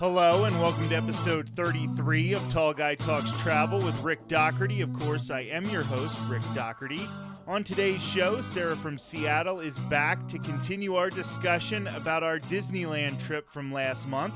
Hello and welcome to episode 33 of Tall Guy Talks Travel with Rick Doherty. Of course, I am your host, Rick Doherty. On today's show, Sarah from Seattle is back to continue our discussion about our Disneyland trip from last month.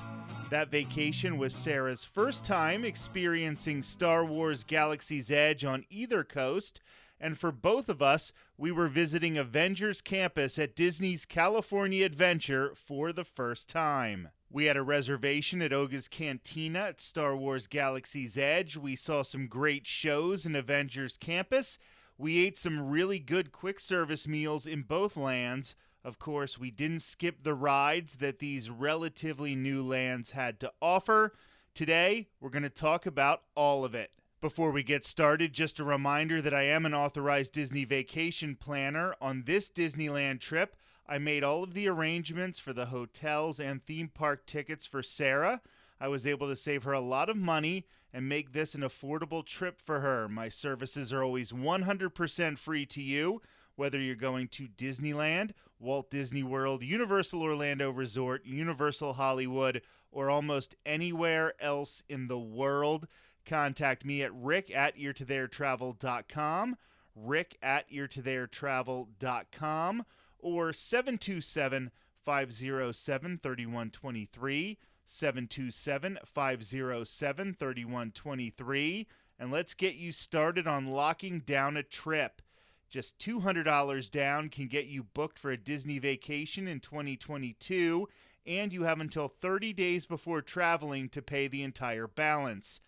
That vacation was Sarah's first time experiencing Star Wars Galaxy's Edge on either coast, and for both of us, we were visiting Avengers campus at Disney's California Adventure for the first time. We had a reservation at Oga's Cantina at Star Wars Galaxy's Edge. We saw some great shows in Avengers campus. We ate some really good quick service meals in both lands. Of course, we didn't skip the rides that these relatively new lands had to offer. Today, we're going to talk about all of it. Before we get started, just a reminder that I am an authorized Disney vacation planner. On this Disneyland trip, I made all of the arrangements for the hotels and theme park tickets for Sarah. I was able to save her a lot of money and make this an affordable trip for her. My services are always 100% free to you, whether you're going to Disneyland, Walt Disney World, Universal Orlando Resort, Universal Hollywood, or almost anywhere else in the world. Contact me at rick@eartotheretravel.com, rick@eartotheretravel.com, or 727-507-3123, 727-507-3123, and let's get you started on locking down a trip. Just $200 down can get you booked for a Disney vacation in 2022, and you have until 30 days before traveling to pay the entire balance.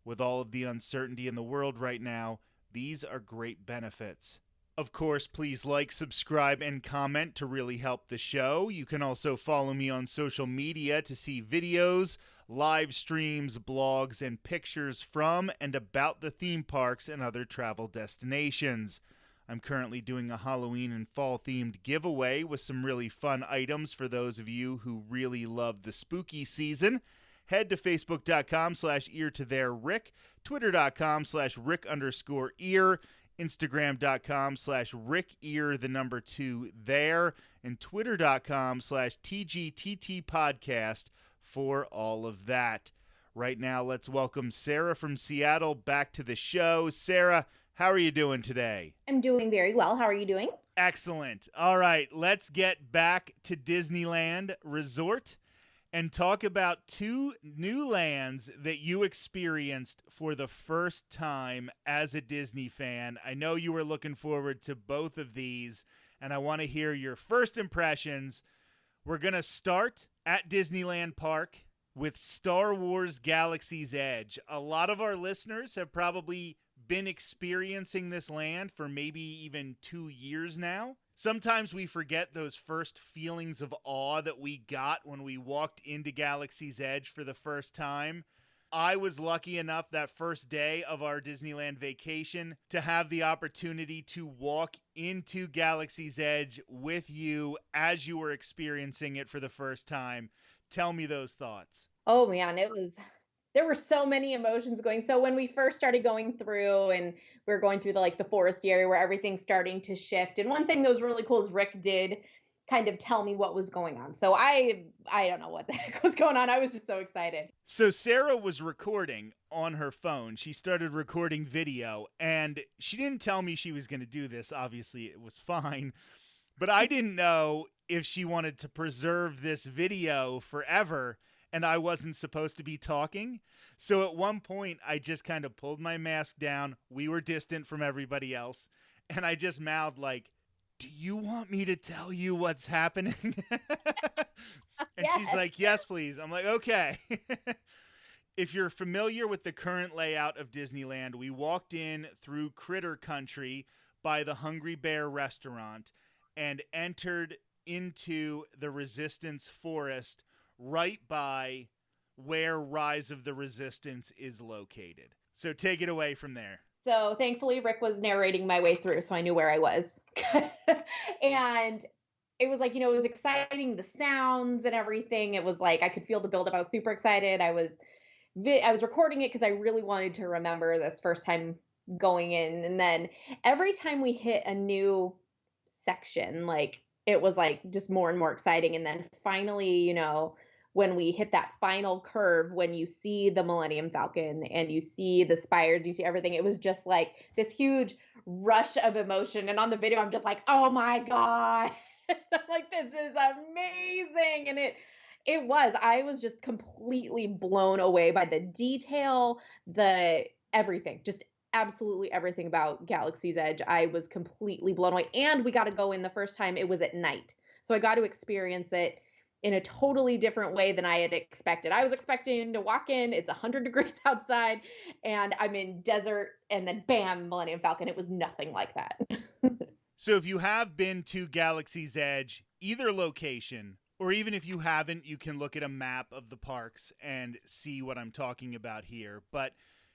With all of the uncertainty in the world right now, these are great benefits. Of course, please like, subscribe, and comment to really help the show. You can also follow me on social media to see videos, live streams, blogs, and pictures from and about the theme parks and other travel destinations. I'm currently doing a Halloween and fall-themed giveaway with some really fun items for those of you who really love the spooky season. Head to facebook.com/eartothererick, twitter.com/rick_ear, Instagram.com/rickear2 there, and twitter.com/tgttpodcast for all of that. Right now, let's welcome Sarah from Seattle back to the show. Sarah, how are you doing today? I'm doing very well. How are you doing? Excellent. All right, let's get back to Disneyland Resort and talk about two new lands that you experienced for the first time as a Disney fan. I know you were looking forward to both of these, and I want to hear your first impressions. We're going to start at Disneyland Park with Star Wars Galaxy's Edge. A lot of our listeners have probably been experiencing this land for maybe even 2 years now. Sometimes we forget those first feelings of awe that we got when we walked into Galaxy's Edge for the first time. I was lucky enough that first day of our Disneyland vacation to have the opportunity to walk into Galaxy's Edge with you as you were experiencing it for the first time. Tell me those thoughts. Oh man, there were so many emotions going. So when we first started going through and we were going through the forest area where everything's starting to shift. And one thing that was really cool is Rick did kind of tell me what was going on. So I don't know what the heck was going on. I was just so excited. So Sarah was recording on her phone. She started recording video, and she didn't tell me she was going to do this. Obviously, it was fine. But I didn't know if she wanted to preserve this video forever and I wasn't supposed to be talking. So at one point, I just kind of pulled my mask down. We were distant from everybody else. And I just mouthed like, "Do you want me to tell you what's happening?" And Yes. she's like, "Yes, please." I'm like, "Okay." If you're familiar with the current layout of Disneyland, we walked in through Critter Country by the Hungry Bear restaurant and entered into the Resistance Forest right by where Rise of the Resistance is located. So take it away from there. So thankfully Rick was narrating my way through, so I knew where I was. And it was it was exciting, the sounds and everything. It was like I could feel the buildup. I was super excited. I was recording it because I really wanted to remember this first time going in. And then every time we hit a new section, it was just more and more exciting. And then finally, when we hit that final curve, when you see the Millennium Falcon and you see the spires, you see everything, it was just like this huge rush of emotion. And on the video, I'm just like, oh my God. Like, this is amazing. And I was just completely blown away by the detail, the everything, just absolutely everything about Galaxy's Edge. I was completely blown away. And we got to go in the first time, it was at night. So I got to experience it in a totally different way than I had expected. I was expecting to walk in, it's 100 degrees outside, and I'm in desert, and then bam, Millennium Falcon. It was nothing like that. So if you have been to Galaxy's Edge, either location, or even if you haven't, you can look at a map of the parks and see what I'm talking about here. But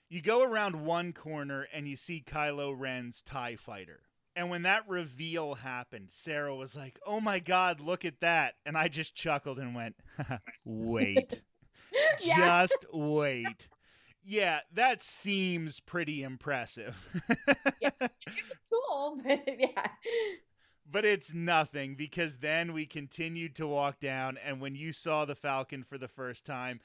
you go around one corner and you see Kylo Ren's TIE fighter. And when that reveal happened, Sarah was like, oh my God, look at that. And I just chuckled and went, wait. Yeah. Just wait. Yeah, that seems pretty impressive. Yeah, it was cool, but yeah. But it's nothing, because then we continued to walk down, and when you saw the Falcon for the first time,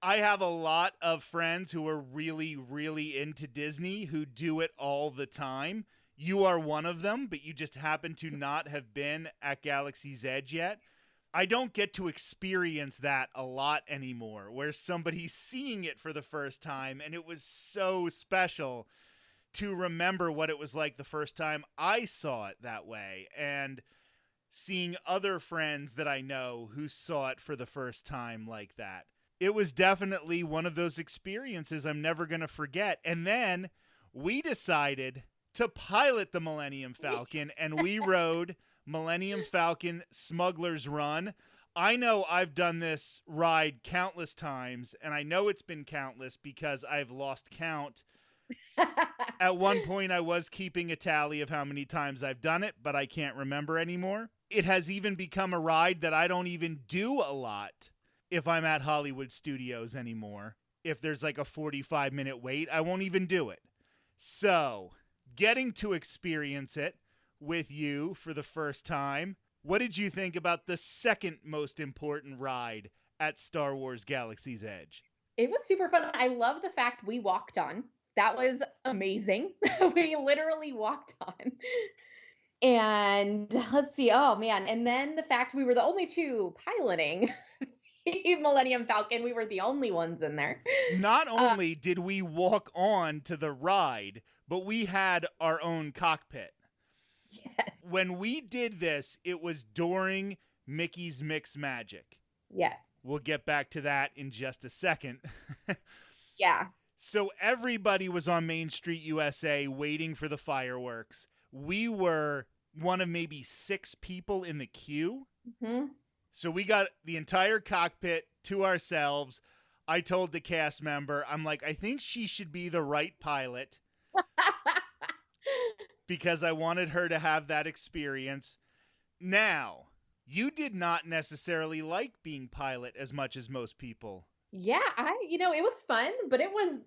I have a lot of friends who are really, really into Disney who do it all the time. You are one of them, but you just happen to not have been at Galaxy's Edge yet. I don't get to experience that a lot anymore, where somebody's seeing it for the first time, and it was so special to remember what it was like the first time I saw it that way, and seeing other friends that I know who saw it for the first time like that. It was definitely one of those experiences I'm never going to forget. And then we decided to pilot the Millennium Falcon, and we rode Millennium Falcon Smuggler's Run. I know I've done this ride countless times, and I know it's been countless because I've lost count. At one point, I was keeping a tally of how many times I've done it, but I can't remember anymore. It has even become a ride that I don't even do a lot if I'm at Hollywood Studios anymore. If there's like a 45-minute wait, I won't even do it. So, getting to experience it with you for the first time, what did you think about the second most important ride at Star Wars Galaxy's Edge? It was super fun. I love the fact we walked on. That was amazing. We literally walked on. And let's see. Oh man. And then the fact we were the only two piloting the Millennium Falcon. We were the only ones in there. Not only did we walk on to the ride, but we had our own cockpit. Yes. When we did this, it was during Mickey's Mix Magic. Yes. We'll get back to that in just a second. Yeah. So everybody was on Main Street USA waiting for the fireworks. We were one of maybe 6 people in the queue. Mm-hmm. So we got the entire cockpit to ourselves. I told the cast member, I'm like, I think she should be the right pilot because I wanted her to have that experience. Now, you did not necessarily like being pilot as much as most people. Yeah, it was fun, but it was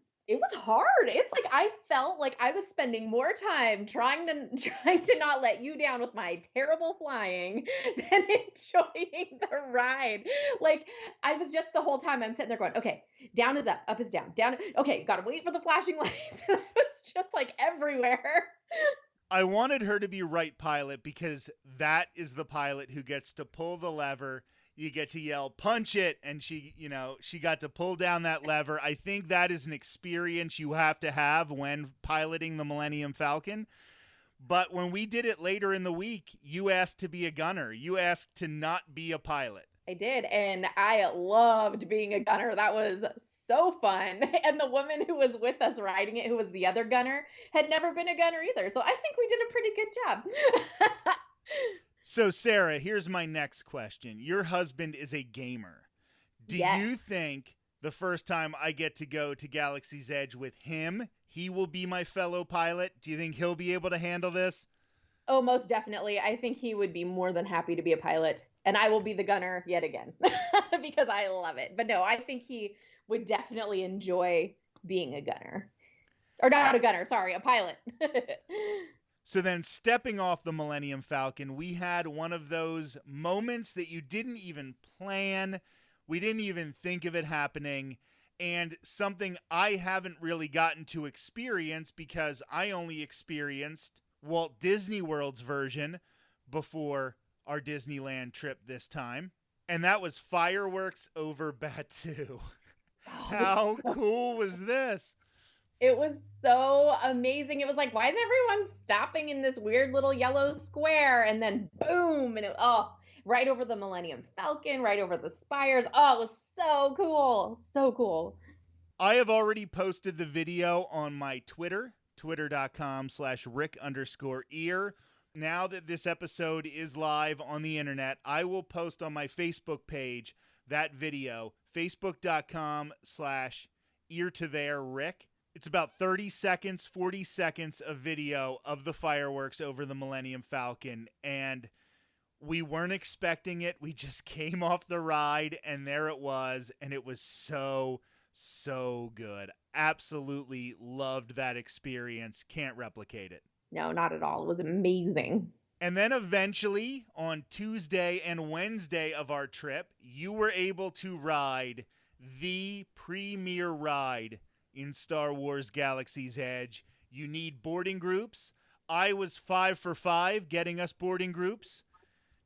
hard. It's like I felt like I was spending more time trying to not let you down with my terrible flying than enjoying the ride. Like, I was just the whole time I'm sitting there going, okay, down is up is down, down. Okay, gotta wait for the flashing lights. And I was just like everywhere. I wanted her to be right pilot because that is the pilot who gets to pull the lever. You get to yell, punch it. And she got to pull down that lever. I think that is an experience you have to have when piloting the Millennium Falcon. But when we did it later in the week, you asked to be a gunner. You asked to not be a pilot. I did, and I loved being a gunner. That was so fun. And the woman who was with us riding it, who was the other gunner, had never been a gunner either. So I think we did a pretty good job. So, Sarah, here's my next question. Your husband is a gamer. Do you think the first time I get to go to Galaxy's Edge with him, he will be my fellow pilot? Do you think he'll be able to handle this? Oh, most definitely. I think he would be more than happy to be a pilot. And I will be the gunner yet again because I love it. But no, I think he would definitely enjoy being a gunner. Or not a gunner, sorry, a pilot. So then, stepping off the Millennium Falcon, we had one of those moments that you didn't even plan. We didn't even think of it happening. And something I haven't really gotten to experience because I only experienced Walt Disney World's version before our Disneyland trip this time. And that was fireworks over Batu. Oh, How cool was this? it was so amazing. It was like, why is everyone stopping in this weird little yellow square? And then boom, and right over the Millennium Falcon, right over the spires. Oh, it was so cool. So cool. I have already posted the video on my Twitter, twitter.com/Rick_ear. Now that this episode is live on the internet, I will post on my Facebook page that video, facebook.com/ear to there Rick. It's about 30 seconds, 40 seconds of video of the fireworks over the Millennium Falcon, and we weren't expecting it. We just came off the ride, and there it was, and it was so good. Absolutely loved that experience. Can't replicate it. No, not at all. It was amazing. And then eventually, on Tuesday and Wednesday of our trip, you were able to ride the premier ride in Star Wars Galaxy's Edge. You need boarding groups. I was 5 for 5 getting us boarding groups.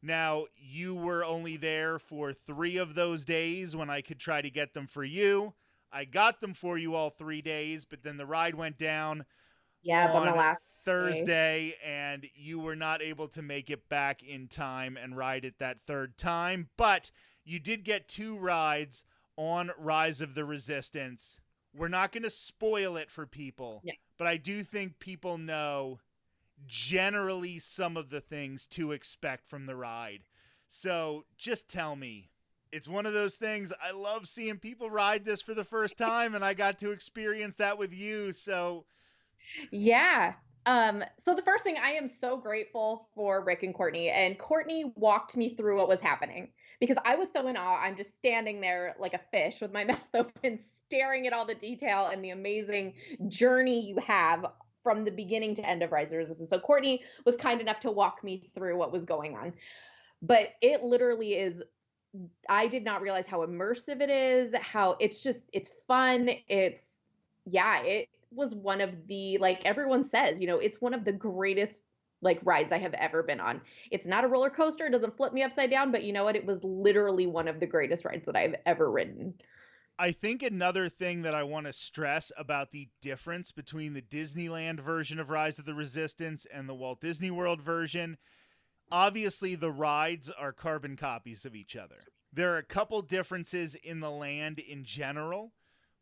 Now, you were only there for 3 of those days when I could try to get them for you. I got them for you all 3 days, but then the ride went down on the last Thursday, and you were not able to make it back in time and ride it that third time. But you did get 2 rides on Rise of the Resistance. We're not going to spoil it for people, but I do think people know generally some of the things to expect from the ride. So just tell me. It's one of those things. I love seeing people ride this for the first time, and I got to experience that with you. So yeah. So the first thing, I am so grateful for Rick and Courtney. And Courtney walked me through what was happening because I was so in awe. I'm just standing there like a fish with my mouth open, staring at all the detail and the amazing journey you have from the beginning to end of Rise of Resistance. So Courtney was kind enough to walk me through what was going on. But it literally is, I did not realize how immersive it is, how it's fun. It was one of the, like everyone says, it's one of the greatest like rides I have ever been on. It's not a roller coaster. It doesn't flip me upside down, but you know what? It was literally one of the greatest rides that I've ever ridden. I think another thing that I want to stress about the difference between the Disneyland version of Rise of the Resistance and the Walt Disney World version, obviously the rides are carbon copies of each other. There are a couple differences in the land in general,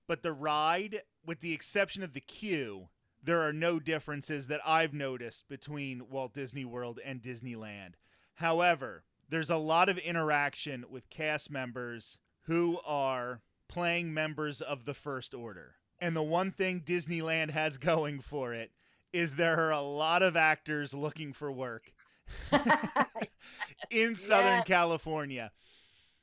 but the ride, with the exception of the queue, there are no differences that I've noticed between Walt Disney World and Disneyland. However, there's a lot of interaction with cast members who are playing members of the First Order. And the one thing Disneyland has going for it is there are a lot of actors looking for work in Southern California.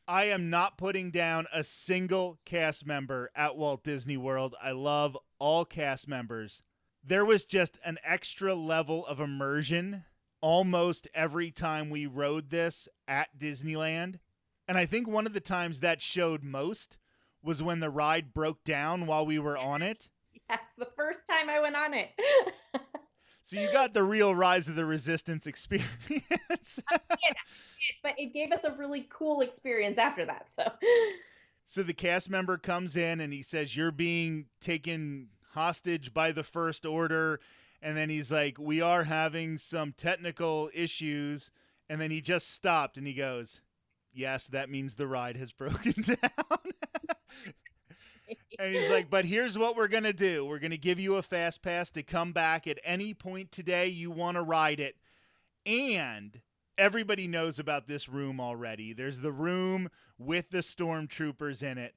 I am not putting down a single cast member at Walt Disney World. I love all cast members. There was just an extra level of immersion almost every time we rode this at Disneyland. And I think one of the times that showed most was when the ride broke down while we were on it. Yes, the first time I went on it. So you got the real Rise of the Resistance experience. But it gave us a really cool experience after that. So the cast member comes in and he says, "You're being taken hostage by the First Order." And then he's like, "We are having some technical issues." And then he just stopped and he goes, "Yes, that means the ride has broken down." And he's like, "But here's what we're going to do. We're going to give you a fast pass to come back at any point today you want to ride it. And everybody knows about this room already. There's the room with the stormtroopers in it."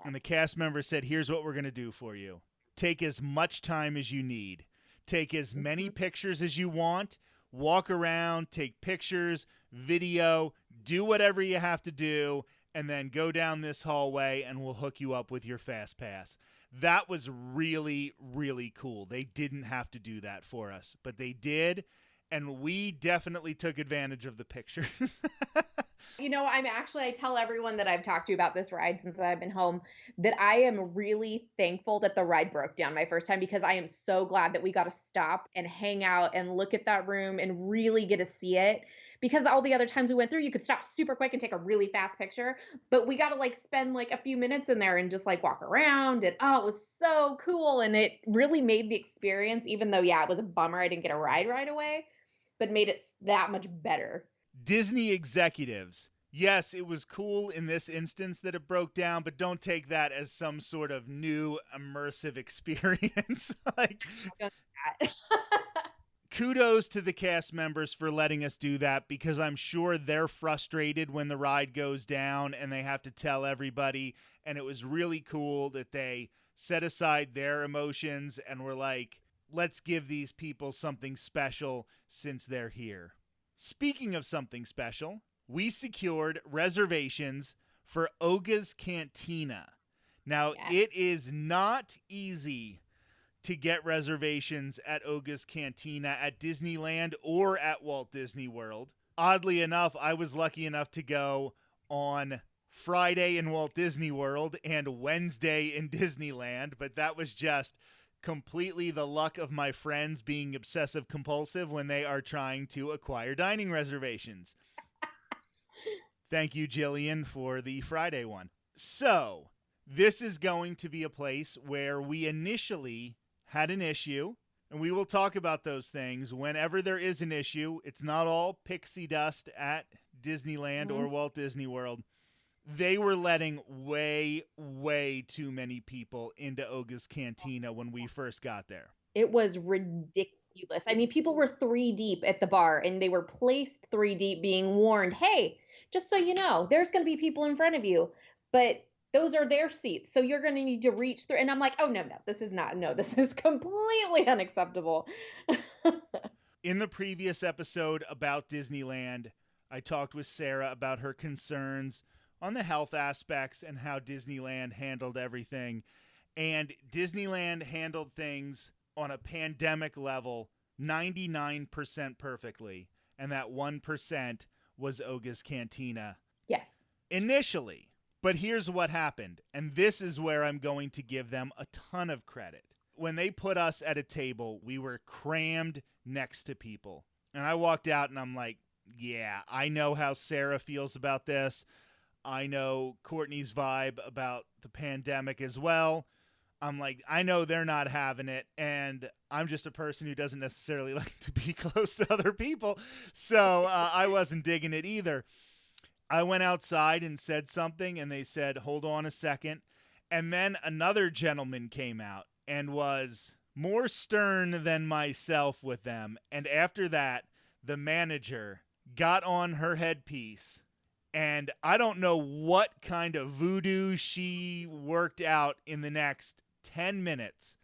And the cast member said, "Here's what we're going to do for you. Take as much time as you need. Take as many pictures as you want. Walk around, take pictures, video, do whatever you have to do, and then go down this hallway and we'll hook you up with your fast pass." That was really, really cool. They didn't have to do that for us, but they did, and we definitely took advantage of the pictures. I tell everyone that I've talked to about this ride since I've been home that I am really thankful that the ride broke down my first time, because I am so glad that we got to stop and hang out and look at that room and really get to see it. Because all the other times we went through, you could stop super quick and take a really fast picture, but we got to like spend like a few minutes in there and just like walk around. And oh, it was so cool. And it really made the experience, even though, yeah, it was a bummer I didn't get a ride right away, but made it that much better. Disney executives. Yes, it was cool in this instance that it broke down, but don't take that as some sort of new immersive experience. Like, Don't do that. kudos to the cast members for letting us do that, because I'm sure they're frustrated when the ride goes down and they have to tell everybody. And it was really cool that they set aside their emotions and were like, let's give these people something special since they're here. Speaking of something special, we secured reservations for Oga's Cantina. Now, Yes. it is not easy to get reservations at Oga's Cantina at Disneyland or at Walt Disney World. Oddly enough, I was lucky enough to go on Friday in Walt Disney World and Wednesday in Disneyland, but that was just completely the luck of my friends being obsessive compulsive when they are trying to acquire dining reservations. Thank you, Jillian, for the Friday one. So, this is going to be a place where we initially had an issue, and we will talk about those things whenever there is an issue. It's not all pixie dust at Disneyland or Walt Disney World. They were letting way, way too many people into Oga's Cantina when we first got there. It was ridiculous. I mean, people were 3 deep at the bar, and they were placed 3 deep, being warned, hey, just so you know, there's going to be people in front of you, but those are their seats. So you're going to need to reach through. And I'm like, oh, no, this is completely unacceptable. In the previous episode about Disneyland, I talked with Sarah about her concerns on the health aspects and how Disneyland handled everything. And Disneyland handled things on a pandemic level 99% perfectly. And that 1% was Oga's Cantina. Yes. Initially. But here's what happened. And this is where I'm going to give them a ton of credit. When they put us at a table, we were crammed next to people. And I walked out and I'm like, yeah, I know how Sarah feels about this. I know Courtney's vibe about the pandemic as well. I'm like, I know they're not having it, and I'm just a person who doesn't necessarily like to be close to other people, so I wasn't digging it either. I went outside and said something, and they said, hold on a second, and then another gentleman came out and was more stern than myself with them, and after that, the manager got on her headpiece, and I don't know what kind of voodoo she worked out in the next 10 minutes.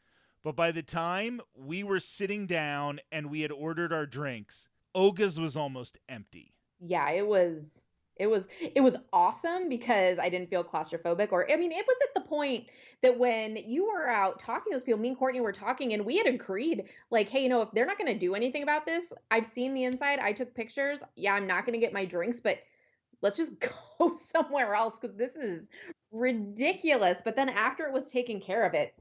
But by the time we were sitting down and we had ordered our drinks, Oga's was almost empty. Yeah, it was awesome because I didn't feel claustrophobic, or I mean, it was at the point that when you were out talking to those people, me and Courtney were talking, and we had agreed, like, hey, if they're not going to do anything about this, I've seen the inside, I took pictures. Yeah, I'm not going to get my drinks, but let's just go somewhere else because this is ridiculous. But then after it was taken care of, it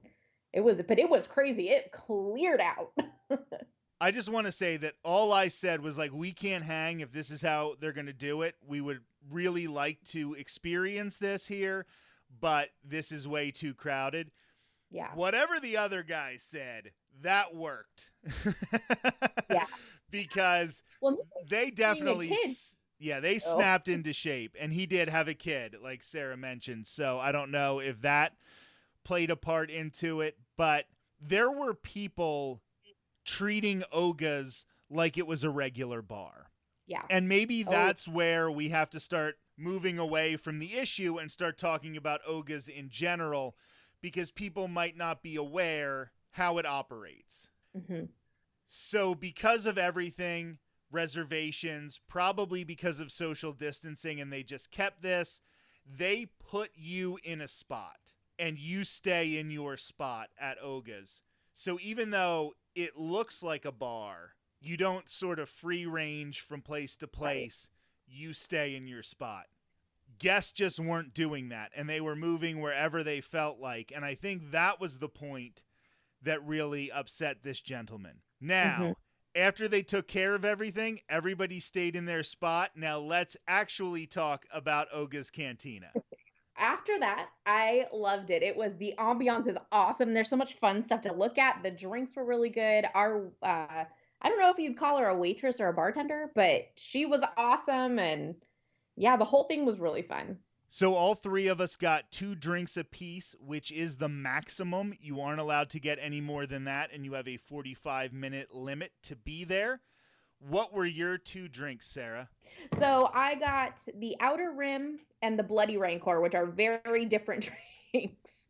was crazy. It cleared out. I just want to say that all I said was, like, we can't hang if this is how they're going to do it. We would really like to experience this here, but this is way too crowded. Yeah. Whatever the other guy said, that worked. Yeah. Because they definitely... Yeah, they snapped into shape, and he did have a kid, like Sarah mentioned. So I don't know if that played a part into it, but there were people treating Oga's like it was a regular bar. Yeah. And maybe that's where we have to start moving away from the issue and start talking about Oga's in general, because people might not be aware how it operates. Mm-hmm. So because of everything... reservations, probably because of social distancing, and they just kept this, they put you in a spot and you stay in your spot at Oga's. So even though it looks like a bar, you don't sort of free range from place to place. you stay in your spot. Guests just weren't doing that, and they were moving wherever they felt like. And I think that was the point that really upset this gentleman. Now, after they took care of everything, everybody stayed in their spot. Now let's actually talk about Oga's Cantina. After that, I loved it. The ambiance is awesome. There's so much fun stuff to look at. The drinks were really good. I don't know if you'd call her a waitress or a bartender, but she was awesome. And yeah, the whole thing was really fun. So all three of us got 2 drinks apiece, which is the maximum. You aren't allowed to get any more than that, and you have a 45-minute limit to be there. What were your 2 drinks, Sarah? So I got the Outer Rim and the Bloody Rancor, which are very different drinks.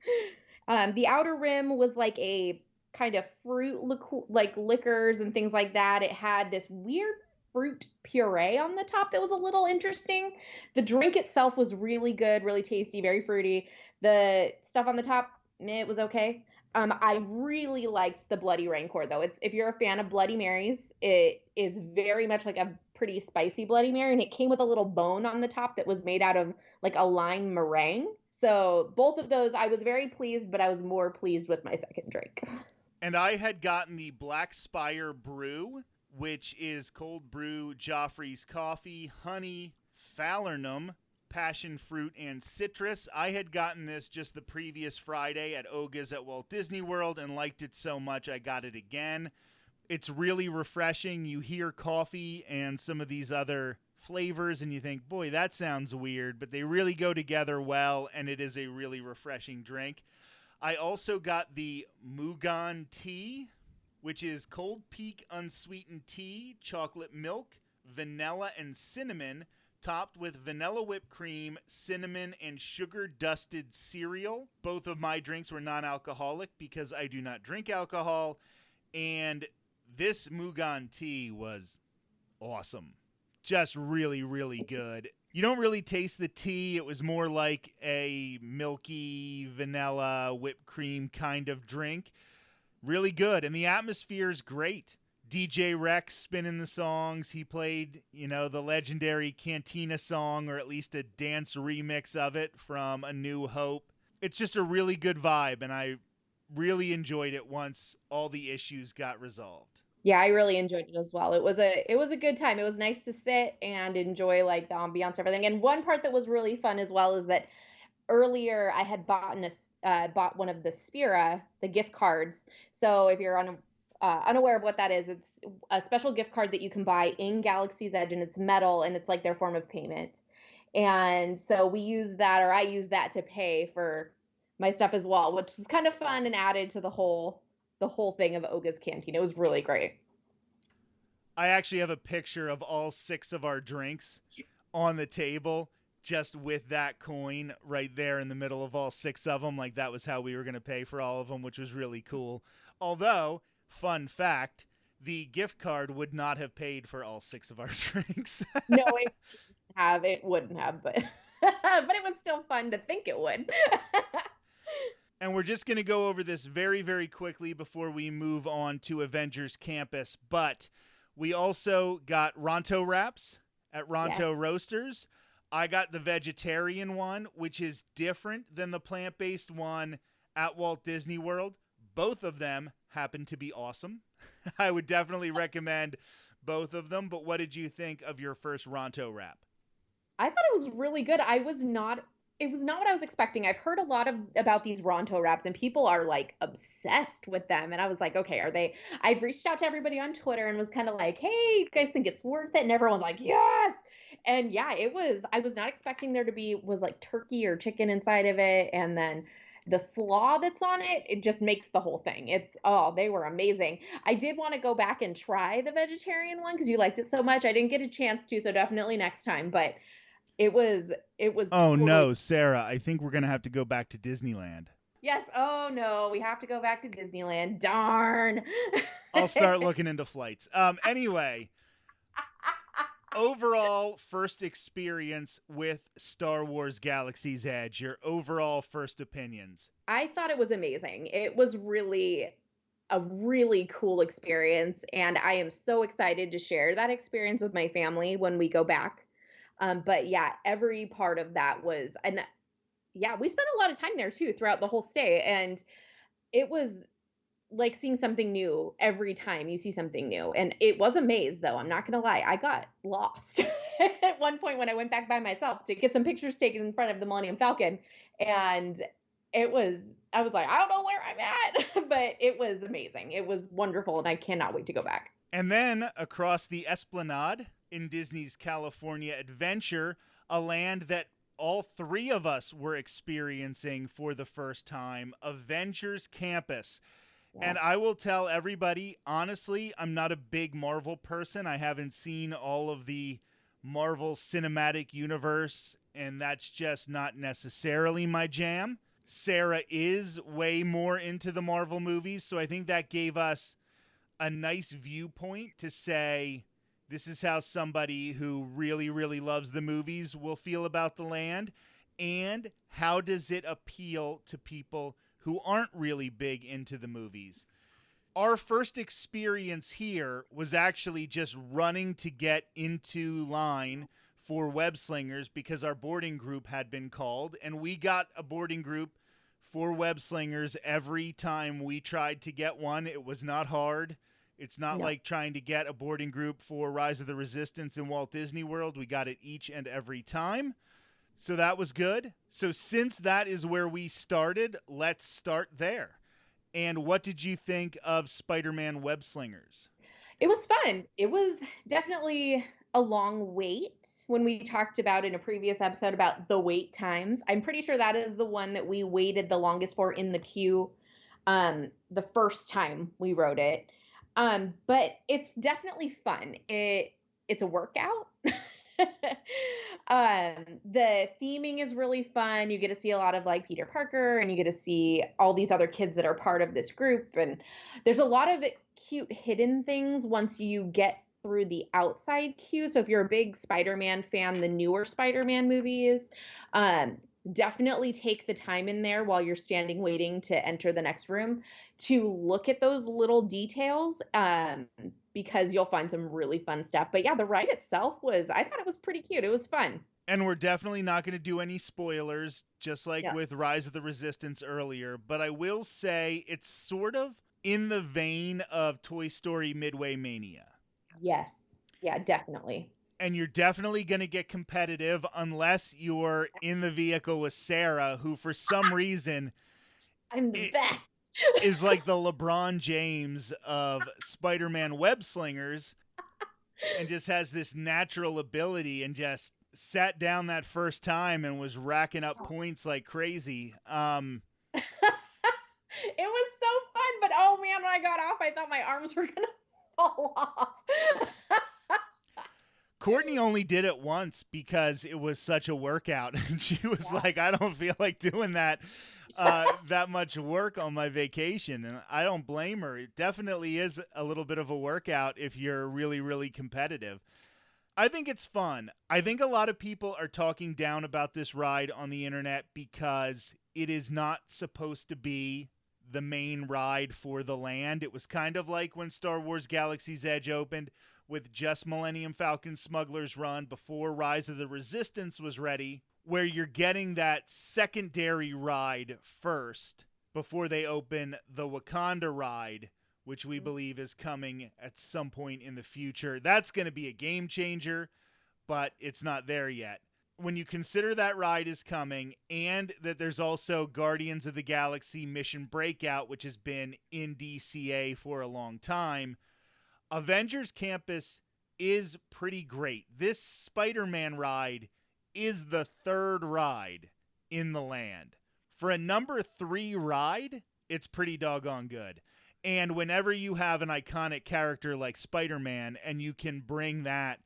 The Outer Rim was like a kind of fruit like liquors and things like that. It had this weird fruit puree on the top that was a little interesting. The drink itself was really good, really tasty, very fruity. The stuff on the top, it was okay. I really liked the Bloody Rancor though. If you're a fan of Bloody Marys, it is very much like a pretty spicy Bloody Mary, and it came with a little bone on the top that was made out of like a lime meringue. So both of those, I was very pleased, but I was more pleased with my second drink. And I had gotten the Black Spire Brew, which is cold brew Joffrey's coffee, honey, falernum, passion fruit, and citrus. I had gotten this just the previous Friday at Oga's at Walt Disney World and liked it so much I got it again. It's really refreshing. You hear coffee and some of these other flavors and you think, boy, that sounds weird, but they really go together well, and it is a really refreshing drink. I also got the Mugan tea, which is Cold Peak unsweetened tea, chocolate milk, vanilla, and cinnamon, topped with vanilla whipped cream, cinnamon, and sugar-dusted cereal. Both of my drinks were non-alcoholic because I do not drink alcohol, and this Mugan tea was awesome. Just really, really good. You don't really taste the tea. It was more like a milky vanilla whipped cream kind of drink. Really good. And the atmosphere is great. DJ Rex spinning the songs. He played, the legendary Cantina song, or at least a dance remix of it from A New Hope. It's just a really good vibe, and I really enjoyed it once all the issues got resolved. Yeah, I really enjoyed it as well. It was a good time. It was nice to sit and enjoy like the ambiance and everything. And one part that was really fun as well is that earlier I had bought one of the Spira, the gift cards. So if you're unaware of what that is, it's a special gift card that you can buy in Galaxy's Edge, and it's metal, and it's like their form of payment. And so I used that to pay for my stuff as well, which is kind of fun and added to the whole thing of Oga's Canteen. It was really great. I actually have a picture of all 6 of our drinks on the table, just with that coin right there in the middle of all 6 of them. Like, that was how we were going to pay for all of them, which was really cool. Although, fun fact, the gift card would not have paid for all 6 of our drinks. No, it wouldn't have, but but it was still fun to think it would. And we're just going to go over this very, very quickly before we move on to Avengers Campus. But we also got Ronto wraps at Ronto Roasters. I got the vegetarian one, which is different than the plant-based one at Walt Disney World. Both of them happen to be awesome. I would definitely recommend both of them. But what did you think of your first Ronto wrap? I thought it was really good. It was not what I was expecting. I've heard a lot about these Ronto wraps, and people are like obsessed with them. And I was like, okay, are they? I've reached out to everybody on Twitter and was kind of like, hey, you guys think it's worth it? And everyone's like, yes. And yeah, it was. I was not expecting there to was like turkey or chicken inside of it, and then the slaw that's on it, it just makes the whole thing. They were amazing. I did want to go back and try the vegetarian one because you liked it so much. I didn't get a chance to, so definitely next time. But it was. Oh no, Sarah! I think we're gonna have to go back to Disneyland. Yes. Oh no, we have to go back to Disneyland. Darn. I'll start looking into flights. Anyway, overall first experience with Star Wars Galaxy's Edge. Your overall first opinions. I thought it was amazing. It was really a really cool experience, and I am so excited to share that experience with my family when we go back. But yeah, every part of that was, and yeah, we spent a lot of time there too throughout the whole stay. And it was like seeing something new every time you see something new. And it was a maze though. I'm not going to lie. I got lost at one point when I went back by myself to get some pictures taken in front of the Millennium Falcon. And I was like, I don't know where I'm at, but it was amazing. It was wonderful. And I cannot wait to go back. And then across the Esplanade in Disney's California Adventure, a land that all three of us were experiencing for the first time, Avengers Campus. Yeah. And I will tell everybody, honestly, I'm not a big Marvel person. I haven't seen all of the Marvel Cinematic Universe, and that's just not necessarily my jam. Sarah is way more into the Marvel movies, so I think that gave us a nice viewpoint to say, this is how somebody who really, really loves the movies will feel about the land, and how does it appeal to people who aren't really big into the movies. Our first experience here was actually just running to get into line for Web Slingers because our boarding group had been called, and we got a boarding group for Web Slingers every time we tried to get one. It was not hard. It's not like trying to get a boarding group for Rise of the Resistance in Walt Disney World. We got it each and every time. So that was good. So since that is where we started, let's start there. And what did you think of Spider-Man Web Slingers? It was fun. It was definitely a long wait when we talked about in a previous episode about the wait times. I'm pretty sure that is the one that we waited the longest for in the queue the first time we rode it. But it's definitely fun. It's a workout. The theming is really fun. You get to see a lot of like Peter Parker, and you get to see all these other kids that are part of this group. And there's a lot of cute hidden things once you get through the outside queue. So if you're a big Spider-Man fan, the newer Spider-Man movies, definitely take the time in there while you're standing waiting to enter the next room to look at those little details, because you'll find some really fun stuff. But yeah, the ride itself I thought it was pretty cute. It was fun. And we're definitely not going to do any spoilers, just like with Rise of the Resistance earlier. But I will say it's sort of in the vein of Toy Story Midway Mania. Yes. Yeah, definitely. And you're definitely going to get competitive unless you're in the vehicle with Sarah, who for some reason I'm the best. is like the LeBron James of Spider-Man Web Slingers, and just has this natural ability, and just sat down that first time and was racking up points like crazy. It was so fun, but oh man, when I got off, I thought my arms were going to fall off. Courtney only did it once because it was such a workout, and she was like, I don't feel like doing that that much work on my vacation. And I don't blame her. It definitely is a little bit of a workout if you're really, really competitive. I think it's fun. I think a lot of people are talking down about this ride on the internet because it is not supposed to be the main ride for the land. It was kind of like when Star Wars Galaxy's Edge opened with just Millennium Falcon Smuggler's Run before Rise of the Resistance was ready, where you're getting that secondary ride first before they open the Wakanda ride, which we believe is coming at some point in the future. That's going to be a game changer, but it's not there yet. When you consider that ride is coming, and that there's also Guardians of the Galaxy Mission Breakout, which has been in DCA for a long time, Avengers Campus is pretty great. This Spider-Man ride is the third ride in the land. For a number 3 ride, it's pretty doggone good. And whenever you have an iconic character like Spider-Man and you can bring that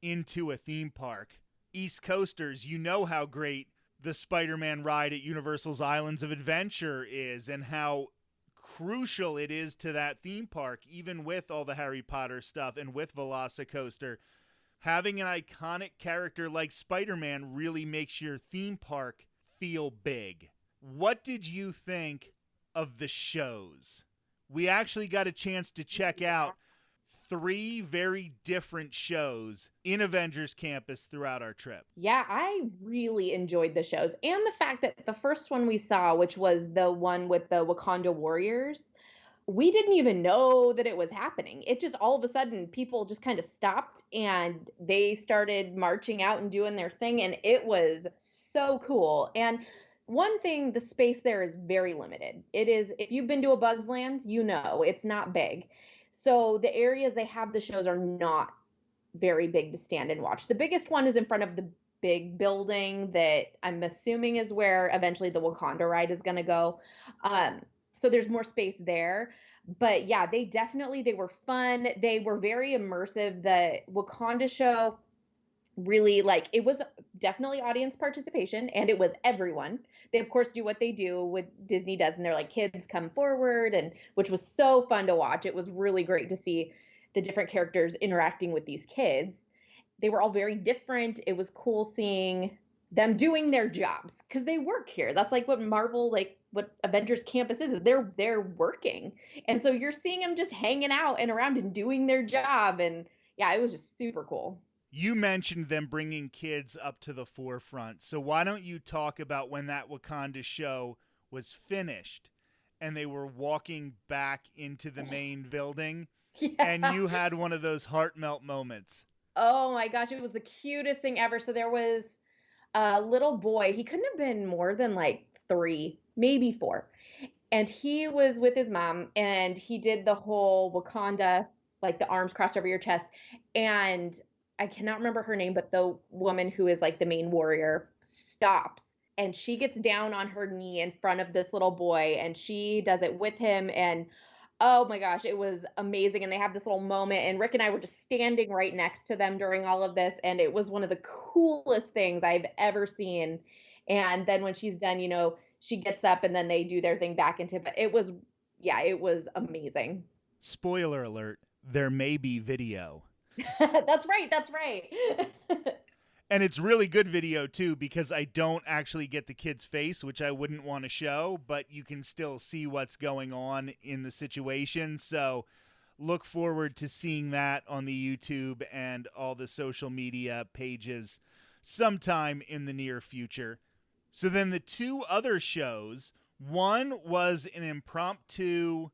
into a theme park, East Coasters, you know how great the Spider-Man ride at Universal's Islands of Adventure is, and how crucial it is to that theme park, even with all the Harry Potter stuff and with Velocicoaster. Having an iconic character like Spider-Man really makes your theme park feel big. What did you think of the shows? We actually got a chance to check out 3 very different shows in Avengers Campus throughout our trip. Yeah, I really enjoyed the shows. And the fact that the first one we saw, which was the one with the Wakanda warriors, we didn't even know that it was happening. It just all of a sudden people just kind of stopped and they started marching out and doing their thing. And it was so cool. And one thing, the space there is very limited. It is, if you've been to a Bugs Land, you know, it's not big. So the areas they have the shows are not very big to stand and watch. The biggest one is in front of the big building that I'm assuming is where eventually the Wakanda ride is going to go. So there's more space there. But yeah, they were fun. They were very immersive. The Wakanda show really, like, it was definitely audience participation, and it was everyone. They of course do what they do with Disney does, and they're like, kids come forward, and which was so fun to watch. It was really great to see the different characters interacting with these kids. They were all very different. It was cool seeing them doing their jobs because they work here. That's like what Marvel, like what Avengers Campus is. They're working, and so you're seeing them just hanging out and around and doing their job. And yeah, it was just super cool. You mentioned them bringing kids up to the forefront. So why don't you talk about when that Wakanda show was finished and they were walking back into the main building Yeah. and you had one of those heart melt moments. Oh my gosh, it was the cutest thing ever. So there was a little boy. He couldn't have been more than like 3, maybe 4. And he was with his mom and he did the whole Wakanda, like the arms crossed over your chest. And I cannot remember her name, but the woman who is like the main warrior stops and she gets down on her knee in front of this little boy and she does it with him. And oh my gosh, it was amazing. And they have this little moment, and Rick and I were just standing right next to them during all of this. And it was one of the coolest things I've ever seen. And then when she's done, you know, she gets up and then they do their thing back into, but it was, yeah, it was amazing. Spoiler alert, there may be video. That's right. That's right. And it's really good video, too, because I don't actually get the kid's face, which I wouldn't want to show, but you can still see what's going on in the situation. So look forward to seeing that on the YouTube and all the social media pages sometime in the near future. So then the 2 other shows, one was an impromptu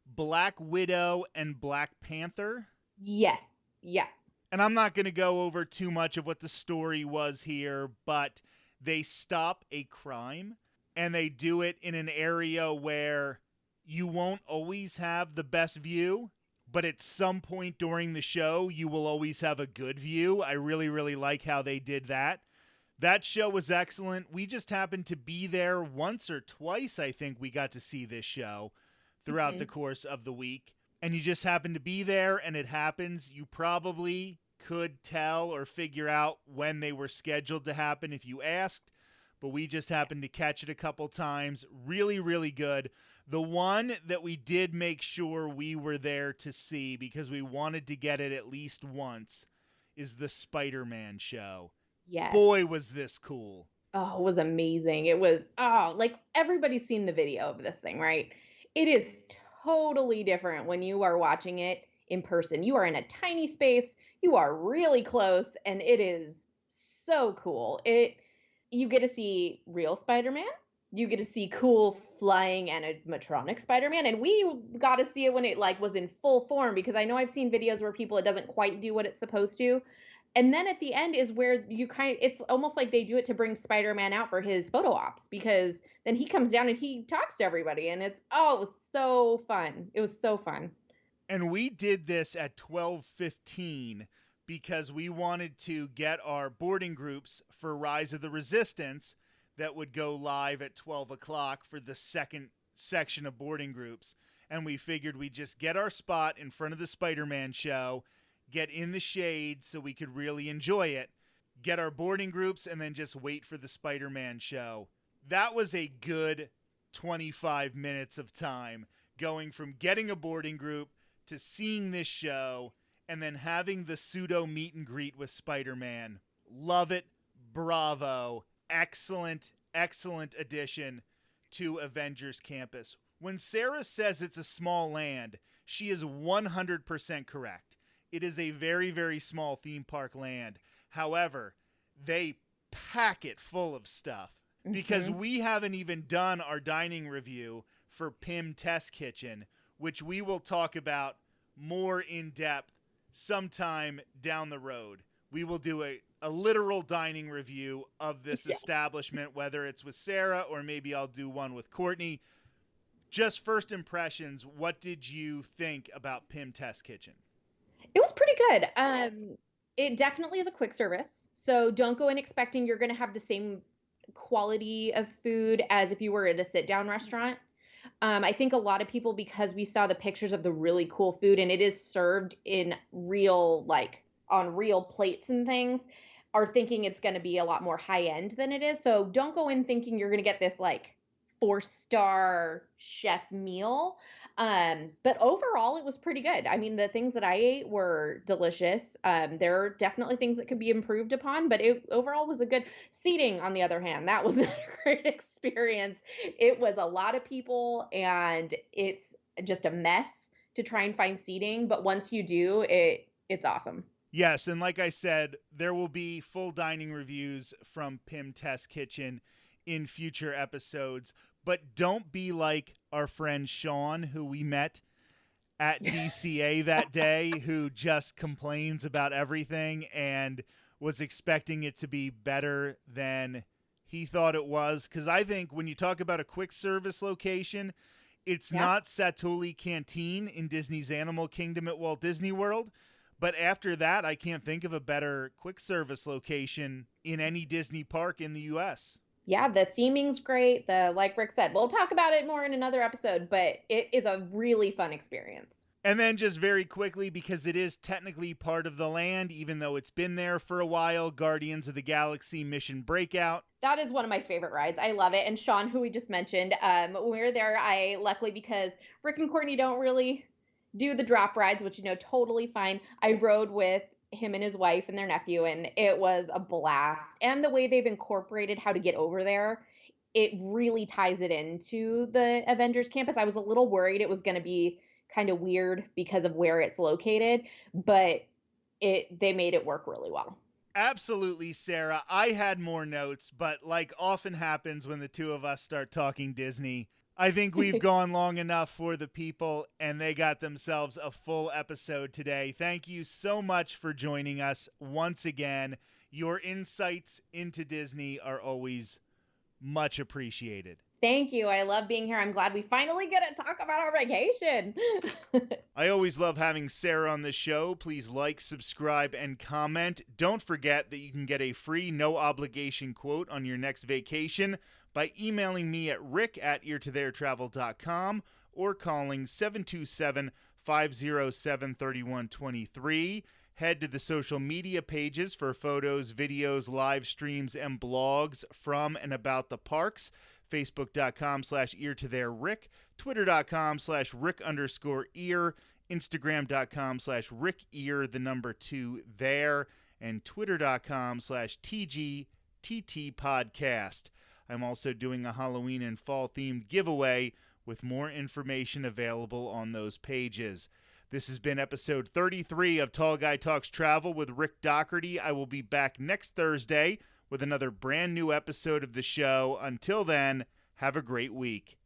Black Widow and Black Panther. Yes. Yeah. And I'm not going to go over too much of what the story was here, but they stop a crime and they do it in an area where you won't always have the best view, but at some point during the show, you will always have a good view. I really, really like how they did that. That show was excellent. We just happened to be there once or twice, I think we got to see this show throughout the course of the week. And you just happen to be there and it happens. You probably could tell or figure out when they were scheduled to happen if you asked, but we just happened to catch it a couple times. Really, really good. The one that we did make sure we were there to see because we wanted to get it at least once is the Spider-Man show. Yes. Boy, was this cool. Oh, it was amazing. It was, oh, like everybody's seen the video of this thing, right? It is totally different when you are watching it in person. You are in a tiny space, you are really close, and it is so cool. You get to see real Spider-Man. You get to see cool flying animatronic Spider-Man, and we got to see it when it like was in full form because I know I've seen videos where it doesn't quite do what it's supposed to. And then at the end is where it's almost like they do it to bring Spider-Man out for his photo ops because then he comes down and he talks to everybody and it was so fun. It was so fun. And we did this at 12:15 because we wanted to get our boarding groups for Rise of the Resistance that would go live at 12 o'clock for the second section of boarding groups. And we figured we'd just get our spot in front of the Spider-Man show, get in the shade so we could really enjoy it, get our boarding groups, and then just wait for the Spider-Man show. That was a good 25 minutes of time going from getting a boarding group to seeing this show and then having the pseudo meet and greet with Spider-Man. Love it. Bravo. Excellent, excellent addition to Avengers Campus. When Sarah says it's a small land, She is 100% correct. It is a very, very small theme park land. However, they pack it full of stuff because we haven't even done our dining review for Pym Test Kitchen, which we will talk about more in depth sometime down the road. We will do a literal dining review of this establishment, whether it's with Sarah or maybe I'll do one with Courtney. Just first impressions, what did you think about Pym Test Kitchen? It was pretty good. It definitely is a quick service. So don't go in expecting you're going to have the same quality of food as if you were at a sit-down restaurant. I think a lot of people, because we saw the pictures of the really cool food and it is served in real, like on real plates and things, are thinking it's going to be a lot more high end than it is. So don't go in thinking you're going to get this like 4-star chef meal. But overall, it was pretty good. I mean, the things that I ate were delicious. There are definitely things that could be improved upon, but it overall was a good seating. On the other hand, that was not a great experience. It was a lot of people and it's just a mess to try and find seating. But once you do, it's awesome. Yes, and like I said, there will be full dining reviews from Pym Test Kitchen in future episodes. But don't be like our friend Sean, who we met at DCA that day, who just complains about everything and was expecting it to be better than he thought it was. Because I think when you talk about a quick service location, it's not Satuli Canteen in Disney's Animal Kingdom at Walt Disney World. But after that, I can't think of a better quick service location in any Disney park in the U.S. Yeah, the theming's great. Like Rick said, we'll talk about it more in another episode, but it is a really fun experience. And then just very quickly, because it is technically part of the land, even though it's been there for a while, Guardians of the Galaxy Mission Breakout. That is one of my favorite rides. I love it. And Sean, who we just mentioned, when we were there, luckily, because Rick and Courtney don't really do the drop rides, which, totally fine. I rode with him and his wife and their nephew, and it was a blast. And the way they've incorporated how to get over there, it really ties it into the Avengers campus. I was a little worried it was going to be kind of weird because of where it's located, but they made it work really well. Absolutely, Sarah. I had more notes, but like often happens when the two of us start talking Disney, I think we've gone long enough for the people, and they got themselves a full episode today. Thank you so much for joining us once again. Your insights into Disney are always much appreciated. Thank you. I love being here. I'm glad we finally get to talk about our vacation. I always love having Sarah on the show. Please like, subscribe, and comment. Don't forget that you can get a free, no-obligation quote on your next vacation by emailing me at rick@eartotheirtravel.com or calling 727-507-3123. Head to the social media pages for photos, videos, live streams, and blogs from and about the parks. Facebook.com/eartotheirrick, Twitter.com/Rick_ear, Instagram.com/RickEar2 and Twitter.com/TGTTpodcast. I'm also doing a Halloween and fall themed giveaway with more information available on those pages. This has been episode 33 of Tall Guy Talks Travel with Rick Doherty. I will be back next Thursday with another brand new episode of the show. Until then, have a great week.